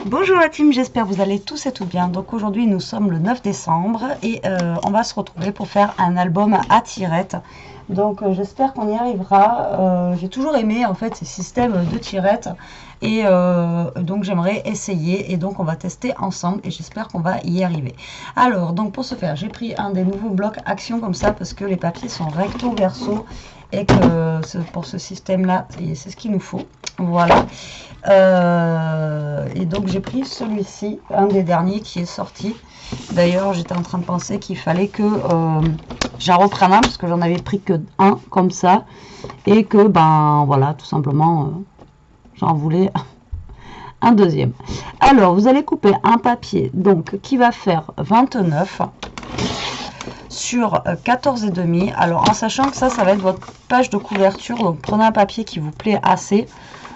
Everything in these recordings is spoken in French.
Bonjour la team, j'espère que vous allez tous et tout bien. Donc aujourd'hui nous sommes le 9 décembre et on va se retrouver pour faire un album à tirettes. Donc j'espère qu'on y arrivera. J'ai toujours aimé en fait ces systèmes de tirettes et donc j'aimerais essayer et donc on va tester ensemble et j'espère qu'on va y arriver. Alors donc pour ce faire j'ai pris un des nouveaux blocs action comme ça parce que les papiers sont recto verso et que pour ce système là c'est ce qu'il nous faut. Voilà. Et donc j'ai pris celui-ci, un des derniers qui est sorti. D'ailleurs j'étais en train de penser qu'il fallait que j'en reprenne un parce que j'en avais pris que un comme ça et que ben voilà tout simplement j'en voulais un deuxième. Alors vous allez couper un papier donc qui va faire 29 sur 14 et demi. Alors en sachant que ça va être votre page de couverture, donc prenez un papier qui vous plaît assez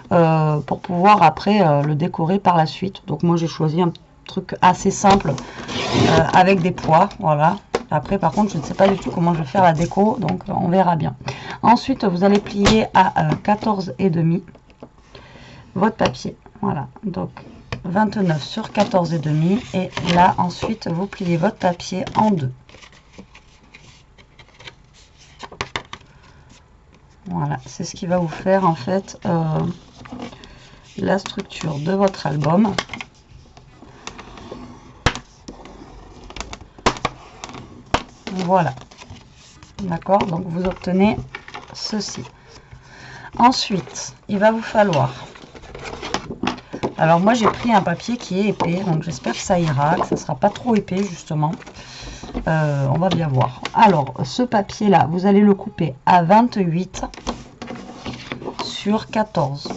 pour pouvoir après le décorer par la suite. Donc moi j'ai choisi un truc assez simple avec des pois, voilà. Après par contre je ne sais pas du tout comment je vais faire la déco, donc on verra bien. Ensuite vous allez plier à 14 et demi votre papier, voilà. Donc 29 sur 14 et demi et là ensuite vous pliez votre papier en deux. Voilà, c'est ce qui va vous faire en fait la structure de votre album. Voilà, d'accord, donc vous obtenez ceci. Ensuite il va vous falloir, alors moi j'ai pris un papier qui est épais, donc j'espère que ça ira, que ça sera pas trop épais justement. On va bien voir. Alors ce papier là vous allez le couper à 28 sur 14.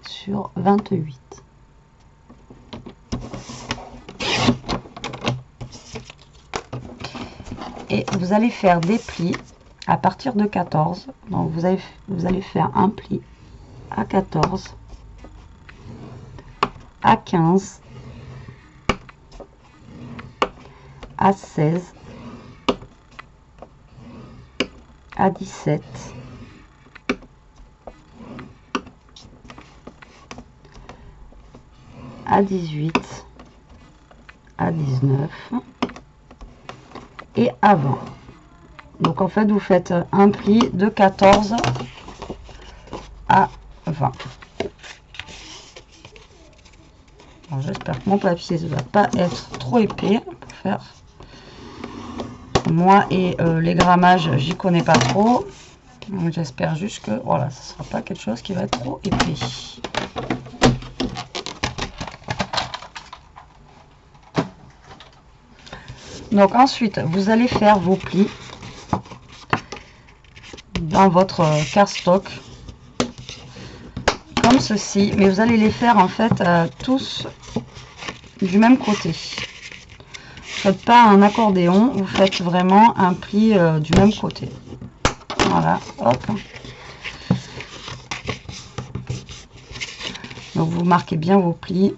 Sur 28. Et vous allez faire des plis à partir de 14. Donc vous allez faire un pli à 14, à 15, à 16, à 17, à 18, à 19 et à 20. Donc en fait vous faites un pli de 14 à 20. J'espère que mon papier ne va pas être trop épais pour faire. Moi et les grammages j'y connais pas trop. J'espère juste que voilà, ce sera pas quelque chose qui va être trop épais. Donc ensuite vous allez faire vos plis dans votre cardstock comme ceci, mais vous allez les faire en fait tous du même côté. Faites pas un accordéon, vous faites vraiment un pli du même côté. Voilà, hop. Donc vous marquez bien vos plis.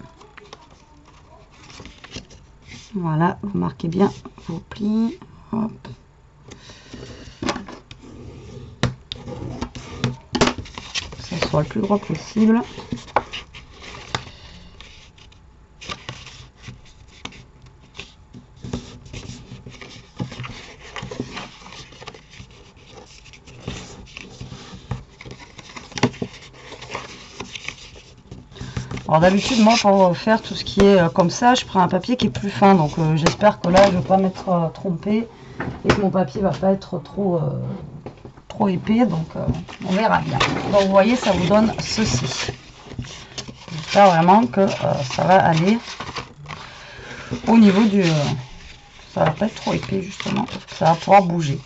Voilà, vous marquez bien vos plis. Hop. Que ça soit le plus droit possible. Alors d'habitude moi pour faire tout ce qui est comme ça je prends un papier qui est plus fin, donc j'espère que là je ne vais pas m'être trompée et que mon papier va pas être trop épais, donc on verra bien. Donc vous voyez ça vous donne ceci. J'espère vraiment que ça va aller au niveau du... ça va pas être trop épais justement, parce que ça va pouvoir bouger.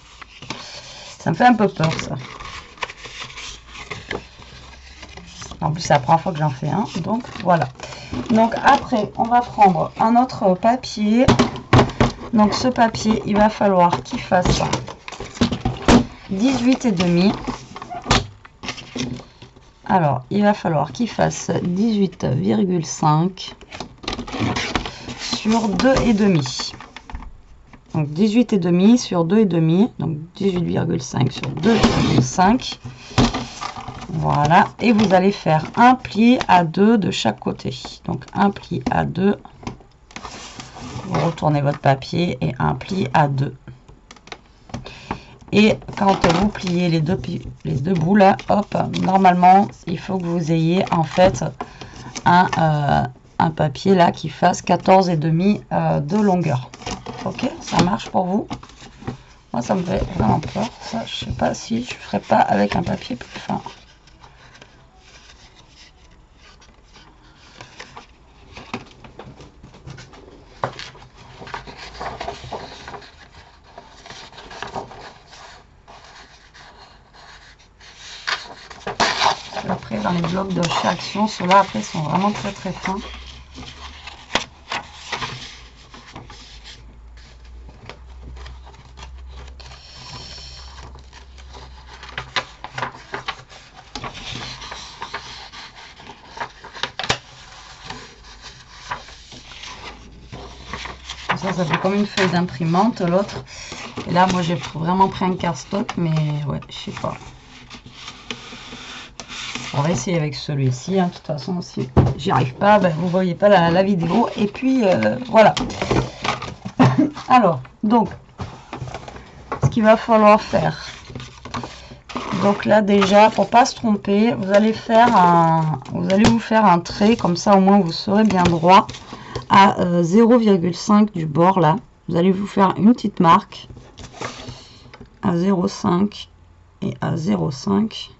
Ça me fait un peu peur ça. En plus, c'est la première fois que j'en fais un. Donc, voilà. Donc, après, on va prendre un autre papier. Donc, ce papier, il va falloir qu'il fasse 18 et demi. Alors, il va falloir qu'il fasse 18,5 sur 2 et demi. Donc 18,5 sur 2,5. Donc 18,5 sur 2,5. Voilà. Et vous allez faire un pli à 2 de chaque côté. Donc un pli à 2. Vous retournez votre papier et un pli à 2. Et quand vous pliez les deux bouts là, hop, normalement, il faut que vous ayez en fait un papier là qui fasse 14,5 de longueur. Ok, ça marche pour vous? Moi, ça me fait vraiment peur. Ça, je sais pas si je ferai pas avec un papier plus fin. Après, dans les blocs de chez Action, ceux-là, après, sont vraiment très très fins. Ça fait comme une feuille d'imprimante, l'autre. Et là, moi, j'ai vraiment pris un cardstock, mais ouais, je sais pas. On va essayer avec celui-ci. Hein. De toute façon, si j'y arrive pas, ben, vous voyez pas la vidéo. Et puis, voilà. Alors, donc, ce qu'il va falloir faire. Donc là, déjà, pour pas se tromper, vous allez vous faire un trait. Comme ça, au moins, vous serez bien droit à 0,5 du bord, là. Vous allez vous faire une petite marque à 0,5 et à 0,5.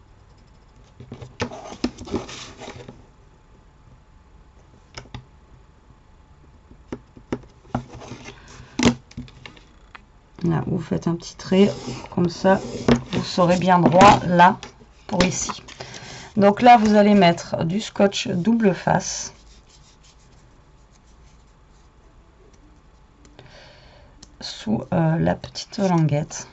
Là, vous faites un petit trait, comme ça, vous serez bien droit là, pour ici. Donc là, vous allez mettre du scotch double face. Sous la petite languette.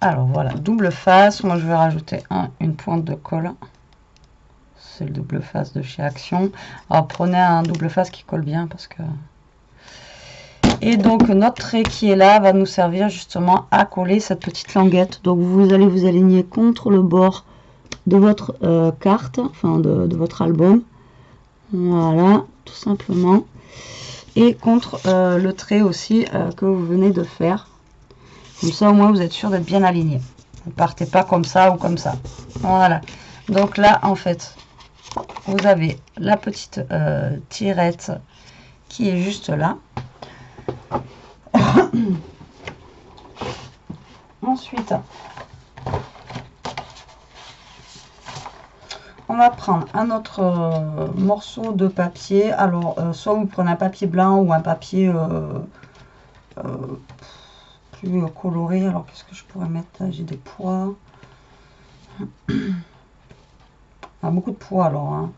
Alors voilà, double face. Moi je vais rajouter une pointe de colle. C'est le double face de chez Action. Alors prenez un double face qui colle bien parce que... Et donc notre trait qui est là va nous servir justement à coller cette petite languette. Donc vous allez vous aligner contre le bord de votre carte, enfin de votre album. Voilà, tout simplement. Et contre le trait aussi que vous venez de faire. Comme ça, au moins, vous êtes sûr d'être bien aligné. Vous ne partez pas comme ça ou comme ça. Voilà. Donc là, en fait, vous avez la petite tirette qui est juste là. Ensuite, on va prendre un autre morceau de papier. Alors, soit vous prenez un papier blanc ou un papier... plus coloré. Alors qu'est-ce que je pourrais mettre? J'ai des pois. Beaucoup de pois alors. Hein.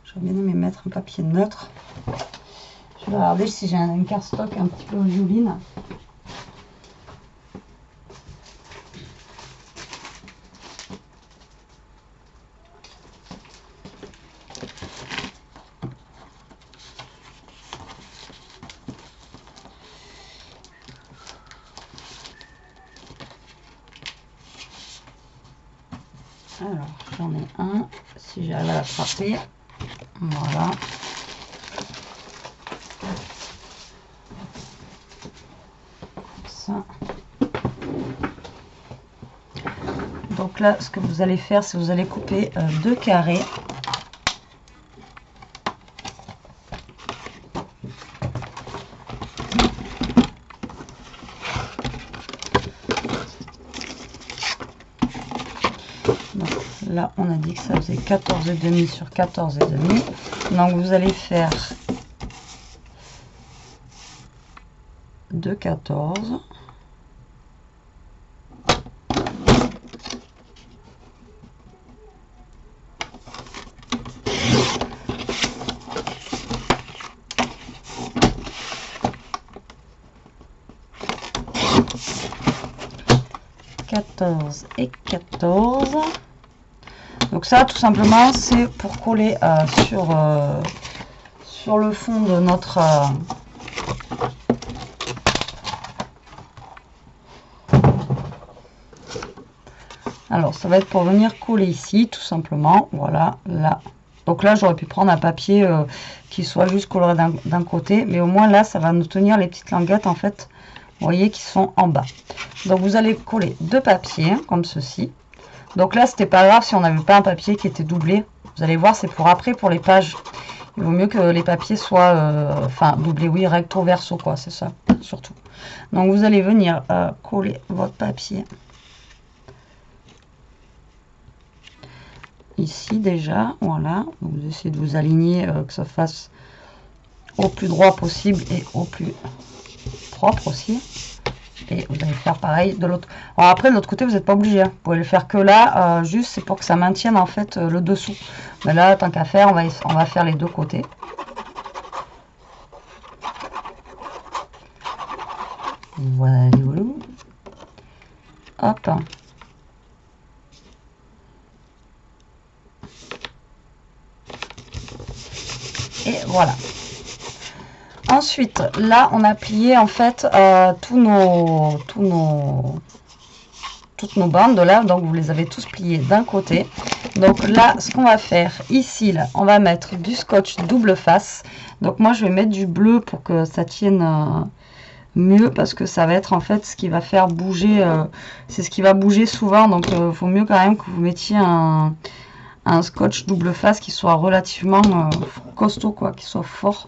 J'aurais bien aimé mettre un papier neutre. Je vais regarder si j'ai un cardstock un petit peu violine. Alors, j'en ai un, si j'arrive à l'attraper, voilà. Ça. Donc là, ce que vous allez faire, c'est vous allez couper 2 carrés. Donc, là, on a dit que ça faisait 14,5 sur 14,5. Donc vous allez faire de 14. Et 14. Donc ça tout simplement c'est pour coller sur le fond de notre alors ça va être pour venir coller ici tout simplement, voilà, là. Donc là j'aurais pu prendre un papier qui soit juste coloré d'un côté, mais au moins là ça va nous tenir les petites languettes en fait, vous voyez, qui sont en bas. Donc vous allez coller deux papiers comme ceci. Donc là c'était pas grave si on n'avait pas un papier qui était doublé, vous allez voir, c'est pour après, pour les pages. Il vaut mieux que les papiers soient enfin doublés, oui, recto verso quoi, c'est ça surtout. Donc vous allez venir coller votre papier ici déjà, voilà. Donc vous essayez de vous aligner, que ça fasse au plus droit possible et au plus propre aussi. Et vous allez faire pareil de l'autre. Alors après de l'autre côté vous n'êtes pas obligé, hein. Vous pouvez le faire que là, juste c'est pour que ça maintienne en fait le dessous. Mais là tant qu'à faire on va faire les deux côtés. Voilà, voilà. Hop. Et voilà. Ensuite, là, on a plié en fait toutes nos bandes là, donc vous les avez tous pliés d'un côté. Donc là, ce qu'on va faire ici, là, on va mettre du scotch double face. Donc moi, je vais mettre du bleu pour que ça tienne mieux, parce que ça va être en fait ce qui va faire bouger, c'est ce qui va bouger souvent. Donc il vaut mieux quand même que vous mettiez un scotch double face qui soit relativement costaud, quoi, qui soit fort.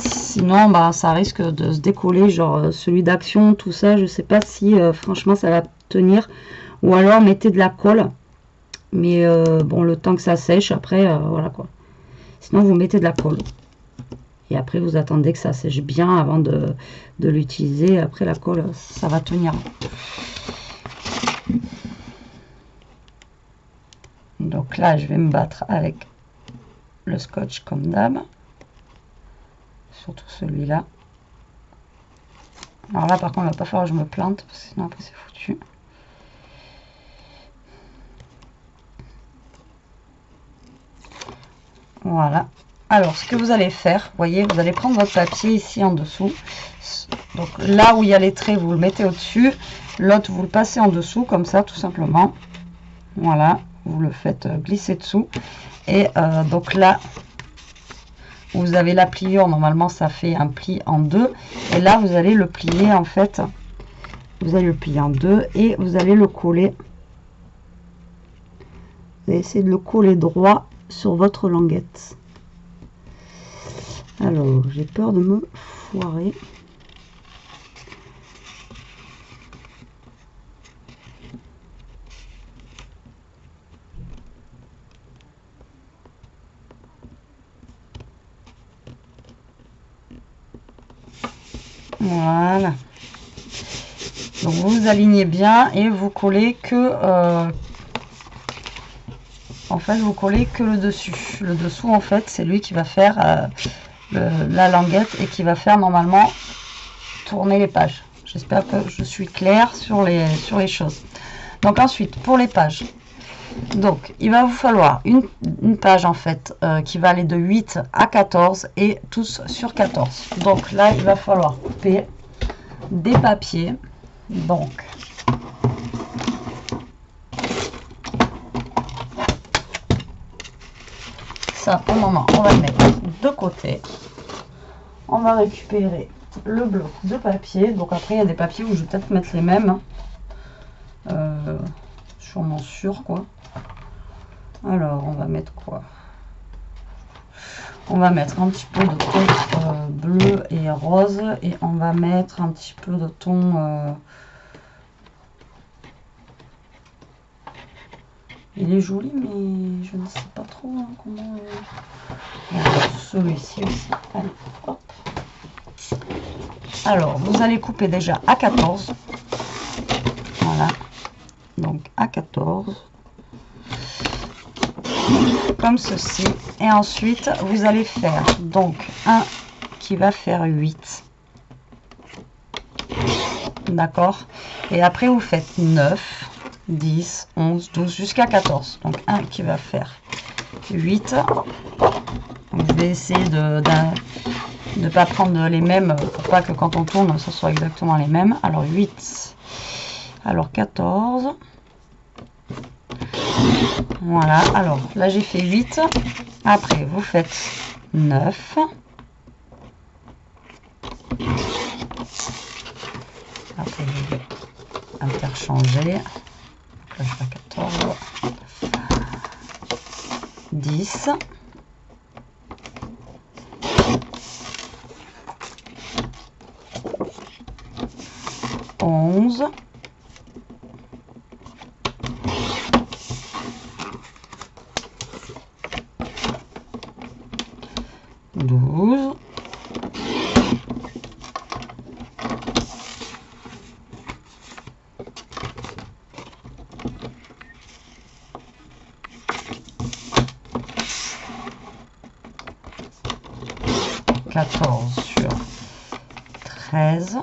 Sinon bah ça risque de se décoller, genre celui d'Action, tout ça, je sais pas si franchement ça va tenir. Ou alors mettez de la colle, mais bon, le temps que ça sèche, après voilà quoi. Sinon vous mettez de la colle et après vous attendez que ça sèche bien avant de l'utiliser. Après la colle ça va tenir. Donc là je vais me battre avec le scotch comme d'hab, surtout celui-là. Alors là par contre il va pas falloir que je me plante, parce que sinon après c'est foutu. Voilà. Alors ce que vous allez faire, vous voyez, vous allez prendre votre papier ici en dessous. Donc là où il y a les traits, vous le mettez au-dessus. L'autre, vous le passez en dessous, comme ça, tout simplement. Voilà, vous le faites glisser dessous. Et donc là, vous avez la pliure. Normalement, ça fait un pli en deux. Et là, vous allez le plier, en fait. Vous allez le plier en deux et vous allez le coller. Vous allez essayer de le coller droit sur votre languette. Alors, j'ai peur de me foirer. Voilà. Donc vous vous alignez bien et vous collez que en fait vous collez que le dessus. Le dessous en fait c'est lui qui va faire la languette et qui va faire normalement tourner les pages. J'espère que je suis claire sur les choses. Donc ensuite pour les pages, donc il va vous falloir une page en fait qui va aller de 8 à 14 et tous sur 14. Donc là il va falloir couper des papiers. Donc ça pour le moment on va le mettre de côté. On va récupérer le bloc de papier. Donc après il y a des papiers où je vais peut-être mettre les mêmes, sûrement sûr quoi. Alors on va mettre quoi? On va mettre un petit peu de ton bleu et rose, et on va mettre un petit peu de ton Il est joli, mais je ne sais pas trop hein, comment... Celui-ci aussi. Allez, hop. Alors, vous allez couper déjà à 14. Voilà. Donc, à 14. Comme ceci. Et ensuite, vous allez faire donc un qui va faire 8. D'accord. Et après, vous faites 9, 10, 11, 12, jusqu'à 14. Donc, un qui va faire 8. Donc, je vais essayer de ne pas prendre les mêmes pour pas que quand on tourne, ce soit exactement les mêmes. Alors, 8. Alors, 14. Voilà. Alors, là, j'ai fait 8. Après, vous faites 9. Après, je vais interchanger. Là, je fais 14. 10. 11. 12. 14 sur 13.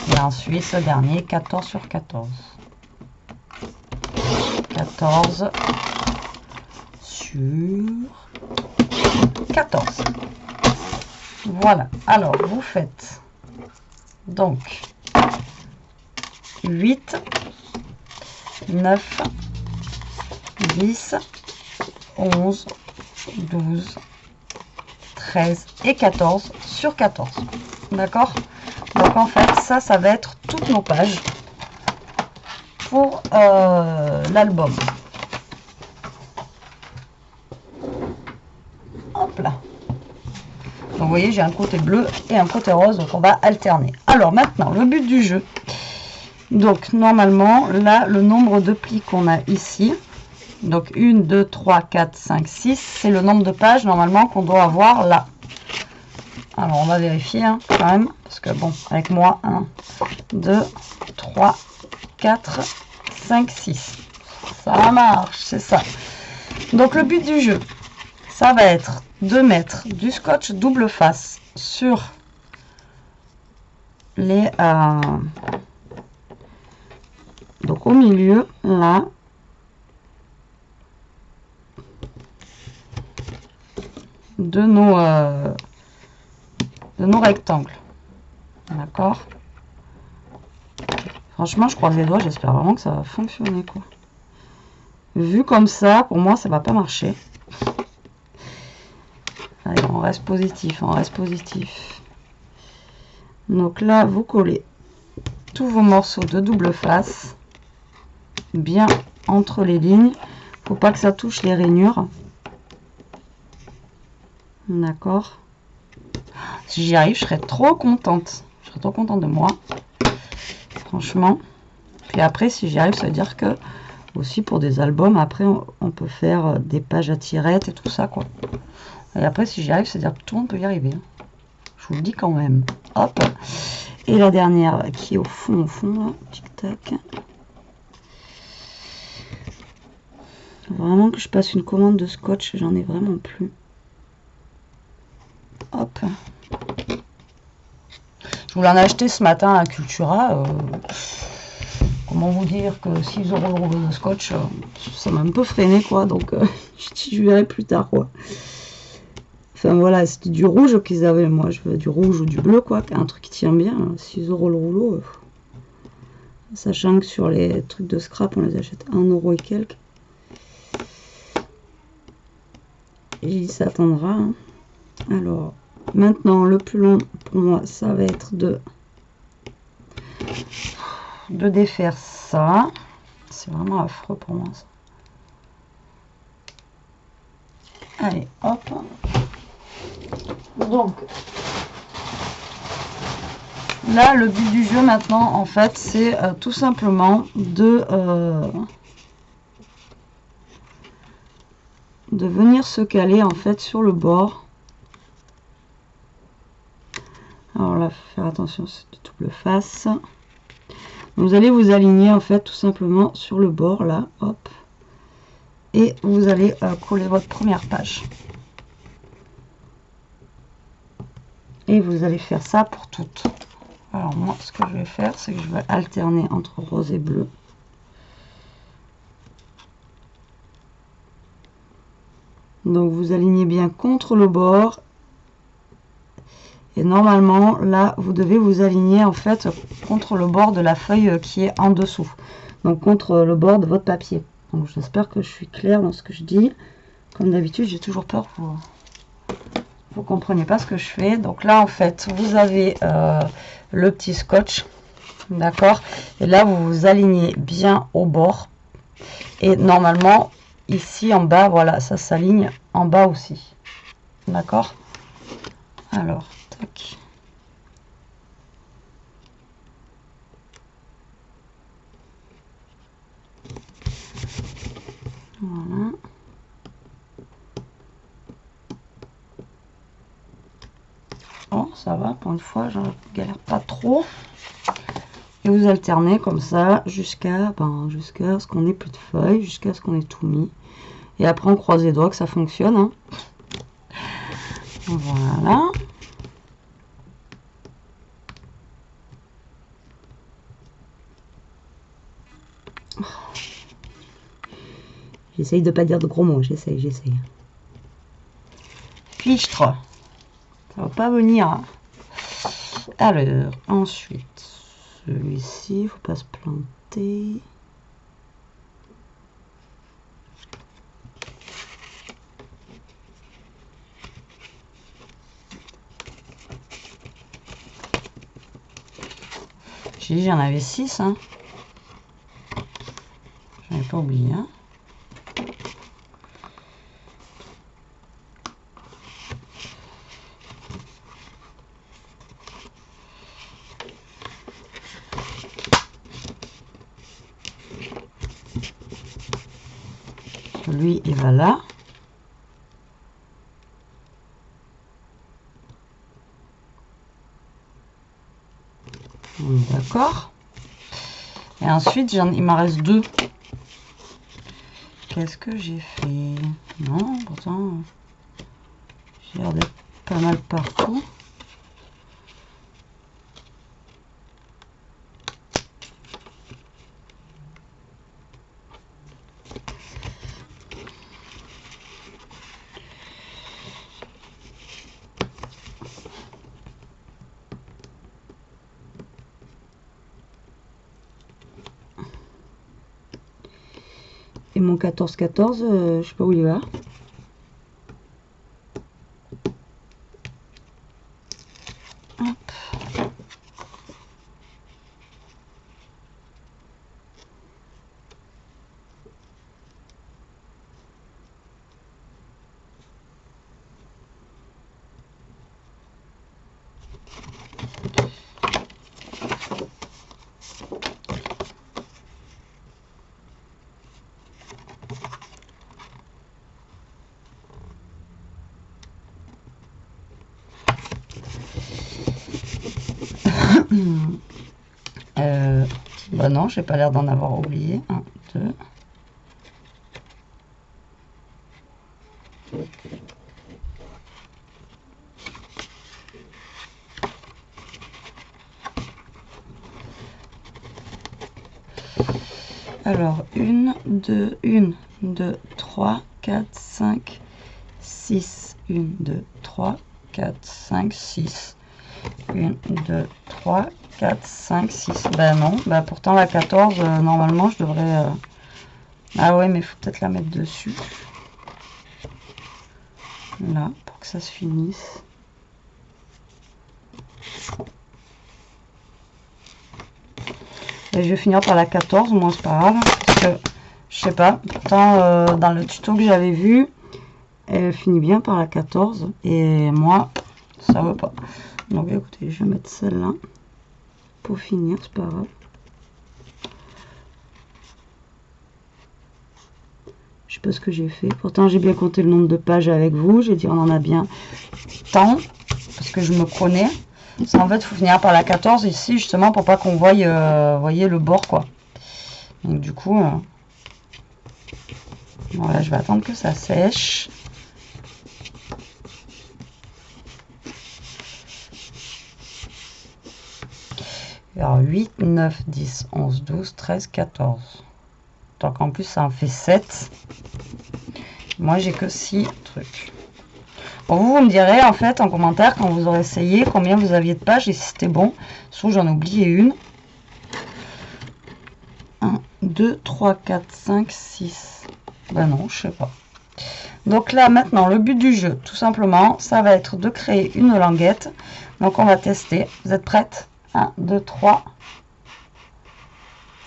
Et ensuite, ce dernier, 14 sur 14. 14 sur 14. Voilà. Alors, vous faites donc 8, 9, 10, 11, 12, 13 et 14 sur 14. D'accord? Donc en fait, ça va être toutes nos pages pour l'album. Hop là. Donc vous voyez, j'ai un côté bleu et un côté rose, donc on va alterner. Alors maintenant, le but du jeu. Donc normalement, là, le nombre de plis qu'on a ici, donc 1, 2, 3, 4, 5, 6, c'est le nombre de pages normalement qu'on doit avoir là. Alors on va vérifier hein, quand même, parce que bon, avec moi, 1, 2, 3, 4, 5, 6. Ça marche, c'est ça. Donc le but du jeu, ça va être de mettre du scotch double face sur les... donc au milieu, là, de nos rectangles. D'accord? Franchement, je croise les doigts, j'espère vraiment que ça va fonctionner, quoi. Vu comme ça, pour moi, ça va pas marcher. Allez, on reste positif, on reste positif. Donc là, vous collez tous vos morceaux de double face bien entre les lignes. Faut pas que ça touche les rainures. D'accord. Si j'y arrive, je serais trop contente. Je serais trop contente de moi. Franchement. Puis après, si j'y arrive, ça veut dire que aussi pour des albums, après, on peut faire des pages à tirettes et tout ça, quoi. Et après, si j'y arrive, ça veut dire que tout le monde peut y arriver. Je vous le dis quand même. Hop. Et la dernière qui est au fond, là. Tic-tac. Vraiment que je passe une commande de scotch, j'en ai vraiment plus. Hop. Je vous l'en ai acheté ce matin à Cultura. Comment vous dire que 6 € le rouleau de scotch, ça m'a un peu freiné, quoi. Donc, je verrai plus tard, quoi. Enfin, voilà, c'était du rouge qu'ils avaient. Moi, je veux du rouge ou du bleu, quoi. Un truc qui tient bien. 6 € le rouleau. Sachant que sur les trucs de scrap, on les achète 1 € et quelques. Et il s'attendra. Hein. Alors, maintenant, le plus long pour moi, ça va être de défaire ça. C'est vraiment affreux pour moi, ça. Allez, hop. Donc, là, le but du jeu maintenant, en fait, c'est tout simplement de venir se caler, en fait, sur le bord. Alors là, faut faire attention, c'est du double face. Vous allez vous aligner, en fait, tout simplement sur le bord, là, hop. Et vous allez coller votre première page. Et vous allez faire ça pour toutes. Alors moi, ce que je vais faire, c'est que je vais alterner entre rose et bleu. Donc vous alignez bien contre le bord. Et normalement, là, vous devez vous aligner en fait contre le bord de la feuille qui est en dessous. Donc contre le bord de votre papier. Donc j'espère que je suis claire dans ce que je dis. Comme d'habitude, j'ai toujours peur que vous compreniez pas ce que je fais. Donc là, en fait, vous avez le petit scotch. D'accord? Et là, vous vous alignez bien au bord. Et normalement, ici en bas, voilà, ça s'aligne en bas aussi. D'accord? Alors, tac. Voilà. Bon, ça va, pour une fois, je galère pas trop. Et vous alternez comme ça jusqu'à ce qu'on ait plus de feuilles, jusqu'à ce qu'on ait tout mis. Et après, on croise les doigts que ça fonctionne. Hein. Voilà. J'essaye de pas dire de gros mots, j'essaye. Fichtre. Ça va pas venir. Alors, ensuite, celui-ci, il faut pas se planter. J'ai dit, j'en avais 6. Hein. J'en ai pas oublié. Hein. Lui, il va là. D'accord. Et ensuite, il m'en reste 2. Qu'est-ce que j'ai fait? Non, pourtant, j'ai l'air d'être pas mal partout. Et mon 14-14, je sais pas où il va. Hop. Bah non, j'ai pas l'air d'en avoir oublié. 1, 2. Alors, 1, 2, 3, 4, 5, 6. 1, 2, 3, 4, 5, 6. 1, 2, 3, 4, 5, 6. Ben non, ben pourtant la 14, normalement je devrais... Ah ouais, mais il faut peut-être la mettre dessus. Là, pour que ça se finisse. Et je vais finir par la 14, moi c'est pas grave. Parce que, je sais pas, pourtant dans le tuto que j'avais vu, elle finit bien par la 14. Et moi, ça veut pas. Donc écoutez, je vais mettre celle-là pour finir, c'est pas grave. Je sais pas ce que j'ai fait. Pourtant, j'ai bien compté le nombre de pages avec vous. J'ai dit on en a bien tant parce que je me connais. En fait, il faut finir par la 14 ici justement pour pas qu'on voie, voyez le bord quoi. Donc du coup, voilà, je vais attendre que ça sèche. Alors 8, 9, 10, 11, 12, 13, 14. Donc en plus ça en fait 7. Moi j'ai que 6 trucs. Bon, vous me direz en fait en commentaire quand vous aurez essayé combien vous aviez de pages et si c'était bon. Sauf j'en ai oublié une. 1, 2, 3, 4, 5, 6. Ben non, je sais pas. Donc là maintenant le but du jeu tout simplement ça va être de créer une languette. Donc on va tester. Vous êtes prêtes? 1, 2, 3.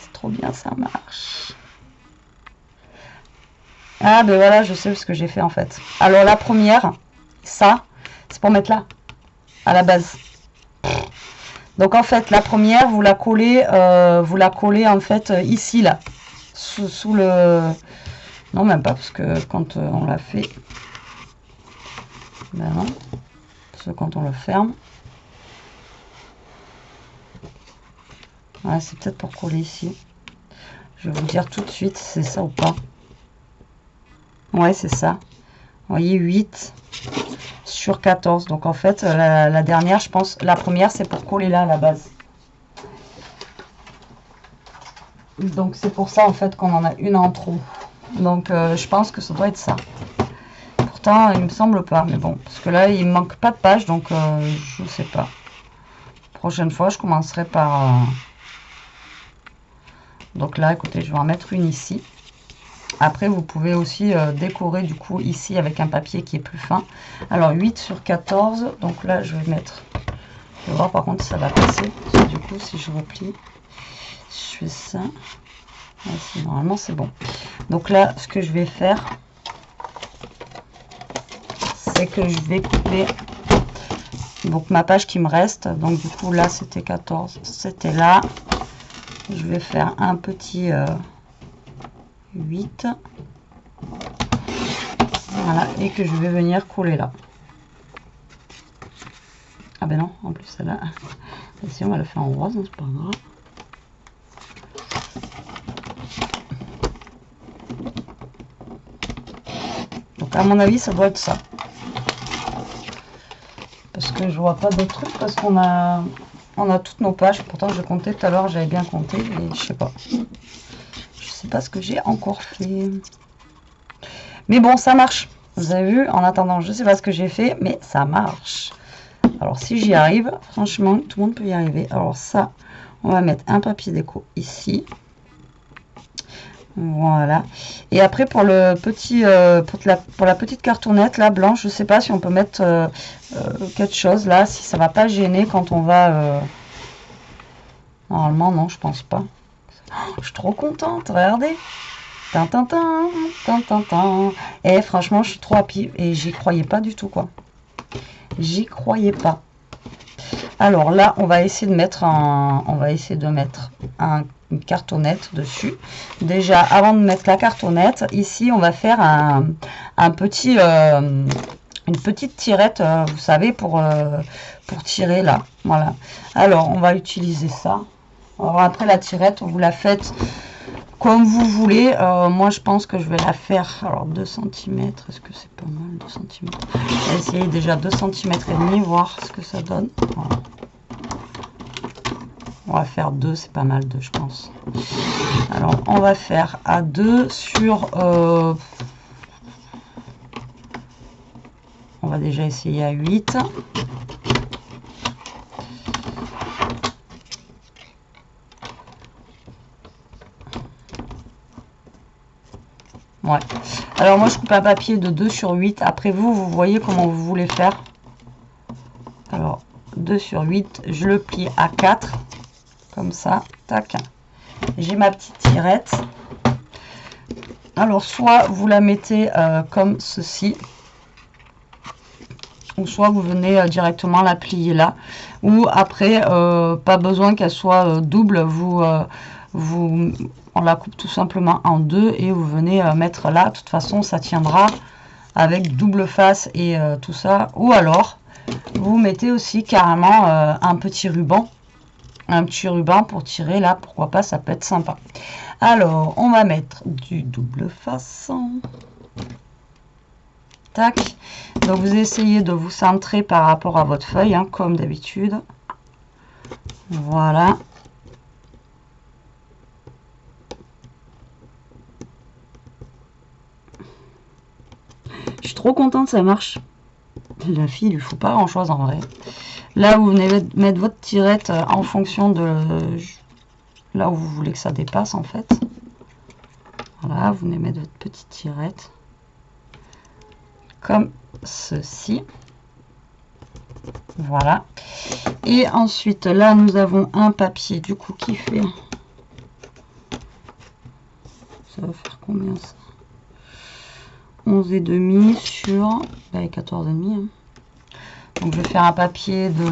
C'est trop bien, ça marche. Ah ben voilà, je sais ce que j'ai fait en fait. Alors la première, ça, c'est pour mettre là, à la base. Donc en fait, la première, vous la collez en fait ici là, sous le... Non même pas, parce que quand on l'a fait, ben non, parce que quand on le ferme, ouais, c'est peut-être pour coller ici. Je vais vous dire tout de suite si c'est ça ou pas. Ouais, c'est ça. Vous voyez, 8 sur 14. Donc en fait, la dernière, je pense, la première, c'est pour coller là à la base. Donc c'est pour ça en fait qu'on en a une en trop. Donc je pense que ça doit être ça. Pourtant, il me semble pas. Mais bon, parce que là, il manque pas de page. Donc je sais pas. Prochaine fois, je commencerai par... Donc là, écoutez, je vais en mettre une ici. Après, vous pouvez aussi décorer du coup ici avec un papier qui est plus fin. Alors 8 sur 14. Donc là, je vais mettre... Je vais voir par contre si ça va passer. Parce que du coup, si je replie, je fais ça. Ici, normalement, c'est bon. Donc là, ce que je vais faire, c'est que je vais couper donc ma page qui me reste. Donc du coup, là, c'était 14. C'était là. Je vais faire un petit... 8, voilà, et que je vais venir coller là. Ah ben non, en plus celle-là, si on va le faire en rose, hein, c'est pas grave. Donc à mon avis ça doit être ça, parce que je vois pas d'autres trucs, parce qu'on a toutes nos pages. Pourtant je comptais tout à l'heure, j'avais bien compté et je sais pas ce que j'ai encore fait, mais bon, ça marche. Vous avez vu, en attendant, je sais pas ce que j'ai fait, mais ça marche. Alors si j'y arrive, franchement, tout le monde peut y arriver. Alors ça, on va mettre un papier déco ici. Voilà. Et après pour le petit, pour la petite cartonnette là blanche, je sais pas si on peut mettre quelque chose là, si ça va pas gêner quand on va. Normalement non, je pense pas. Oh, je suis trop contente, regardez. Tintintin, tintintin. Et franchement, je suis trop happy et j'y croyais pas du tout quoi. J'y croyais pas. Alors là, on va essayer de mettre une cartonnette dessus. Déjà, avant de mettre la cartonnette, ici, on va faire un petit, une petite tirette, vous savez, pour tirer là. Voilà. Alors, on va utiliser ça. Alors après la tirette, vous la faites comme vous voulez. Moi, je pense que je vais la faire. Alors, 2 cm. Est-ce que c'est pas mal, 2 cm? On va essayer déjà 2 cm et demi, voir ce que ça donne. Voilà. On va faire 2, c'est pas mal 2, je pense. Alors, on va faire à 2 sur... on va déjà essayer à 8. Ouais. Alors moi je coupe un papier de 2 sur 8. Après vous voyez comment vous voulez faire. Alors 2 sur 8, je le plie à 4. Comme ça. Tac. J'ai ma petite tirette. Alors soit vous la mettez comme ceci. ou soit vous venez directement la plier là, ou après pas besoin qu'elle soit double, on la coupe tout simplement en deux et vous venez mettre là. De toute façon ça tiendra avec double face et tout ça. Ou alors vous mettez aussi carrément un petit ruban pour tirer là, pourquoi pas, ça peut être sympa. Alors on va mettre du double face. Tac. Donc vous essayez de vous centrer par rapport à votre feuille, hein, comme d'habitude. Voilà. Je suis trop contente, ça marche. La fille, il lui faut pas grand chose en vrai. Là, vous venez mettre votre tirette en fonction de là où vous voulez que ça dépasse en fait. Voilà, vous venez mettre votre petite tirette. Comme ceci. Voilà. Et ensuite, là, nous avons un papier du coup qui fait... Ça va faire combien ça? 11,5 sur... Bah, 14,5. Hein. Donc, je vais faire un papier de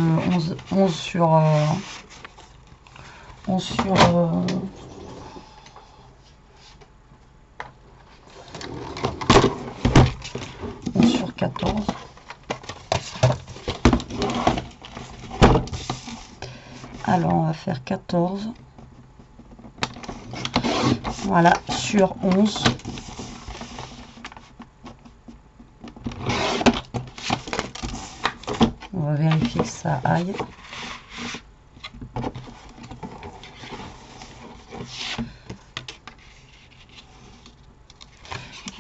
11 sur... 11 sur... 14. Alors on va faire 14. Voilà, sur 11. On va vérifier que ça aille.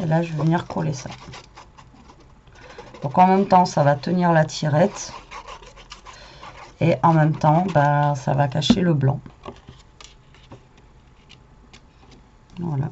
Et là, je vais venir coller ça. Donc en même temps, ça va tenir la tirette. Et en même temps, bah, ça va cacher le blanc. Voilà.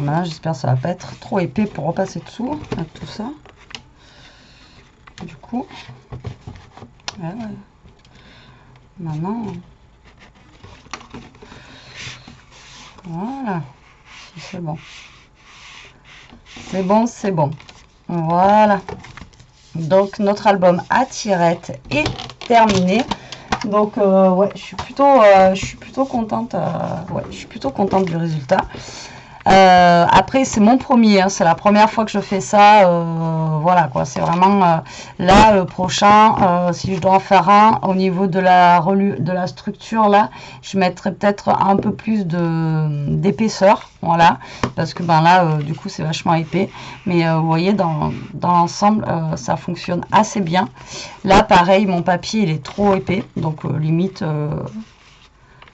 Maintenant, j'espère que ça va pas être trop épais pour repasser dessous avec tout ça. Du coup, ouais. Maintenant, voilà, si c'est bon. C'est bon, c'est bon. Voilà. Donc, notre album à tirette est terminé. Donc, ouais, je suis plutôt contente. Ouais, je suis plutôt contente du résultat. Après c'est mon premier, hein, c'est la première fois que je fais ça, voilà quoi, c'est vraiment là le prochain, si je dois en faire un au niveau de la structure là, je mettrai peut-être un peu plus d'épaisseur, voilà, parce que ben là du coup c'est vachement épais, mais vous voyez dans l'ensemble ça fonctionne assez bien. Là pareil, mon papier il est trop épais, donc limite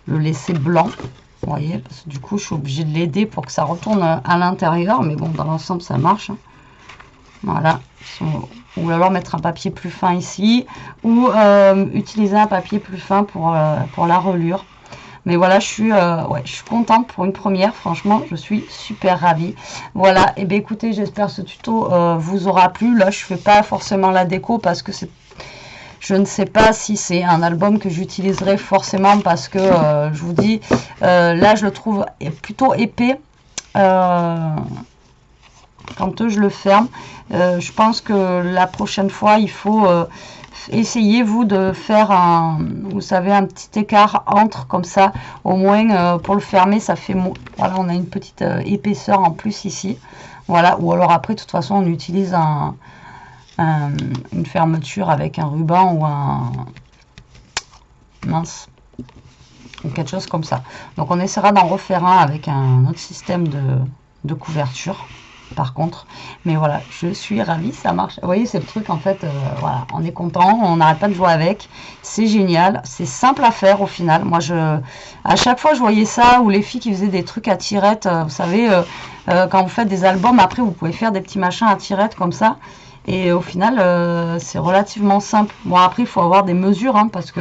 le laisser blanc. Vous voyez, parce que du coup, je suis obligée de l'aider pour que ça retourne à l'intérieur. Mais bon, dans l'ensemble, ça marche. Voilà. Ou alors mettre un papier plus fin ici. Ou utiliser un papier plus fin pour la reliure. Mais voilà, je suis contente pour une première. Franchement, je suis super ravie. Voilà. Et bien, écoutez, j'espère que ce tuto vous aura plu. Là, je ne fais pas forcément la déco parce que c'est... Je ne sais pas si c'est un album que j'utiliserai forcément parce que, je vous dis, là, je le trouve plutôt épais quand je le ferme. Je pense que la prochaine fois, il faut essayer, vous, de faire vous savez, un petit écart entre, comme ça, au moins, pour le fermer, ça fait... Voilà, on a une petite épaisseur en plus ici. Voilà, ou alors après, de toute façon, on utilise une fermeture avec un ruban ou un mince ou quelque chose comme ça. Donc on essaiera d'en refaire un avec un autre système de couverture par contre, mais voilà, je suis ravie, ça marche. Vous voyez, c'est le truc en fait, voilà, on est content, on n'arrête pas de jouer avec, c'est génial, c'est simple à faire au final. Moi à chaque fois je voyais ça, ou les filles qui faisaient des trucs à tirette, vous savez, quand vous faites des albums, après vous pouvez faire des petits machins à tirette comme ça. Et au final, c'est relativement simple. Bon, après, il faut avoir des mesures, hein, parce que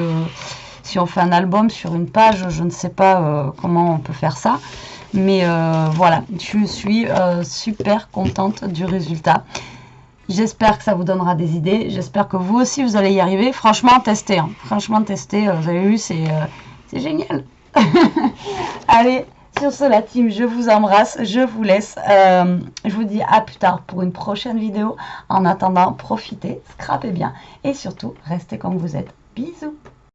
si on fait un album sur une page, je ne sais pas comment on peut faire ça. Mais voilà, je suis super contente du résultat. J'espère que ça vous donnera des idées. J'espère que vous aussi, vous allez y arriver. Franchement, testez. Hein. Franchement, testez. Vous avez vu, c'est génial. Allez, sur ce, la team, je vous embrasse. Je vous laisse. Je vous dis à plus tard pour une prochaine vidéo. En attendant, profitez, scrapez bien. Et surtout, restez comme vous êtes. Bisous.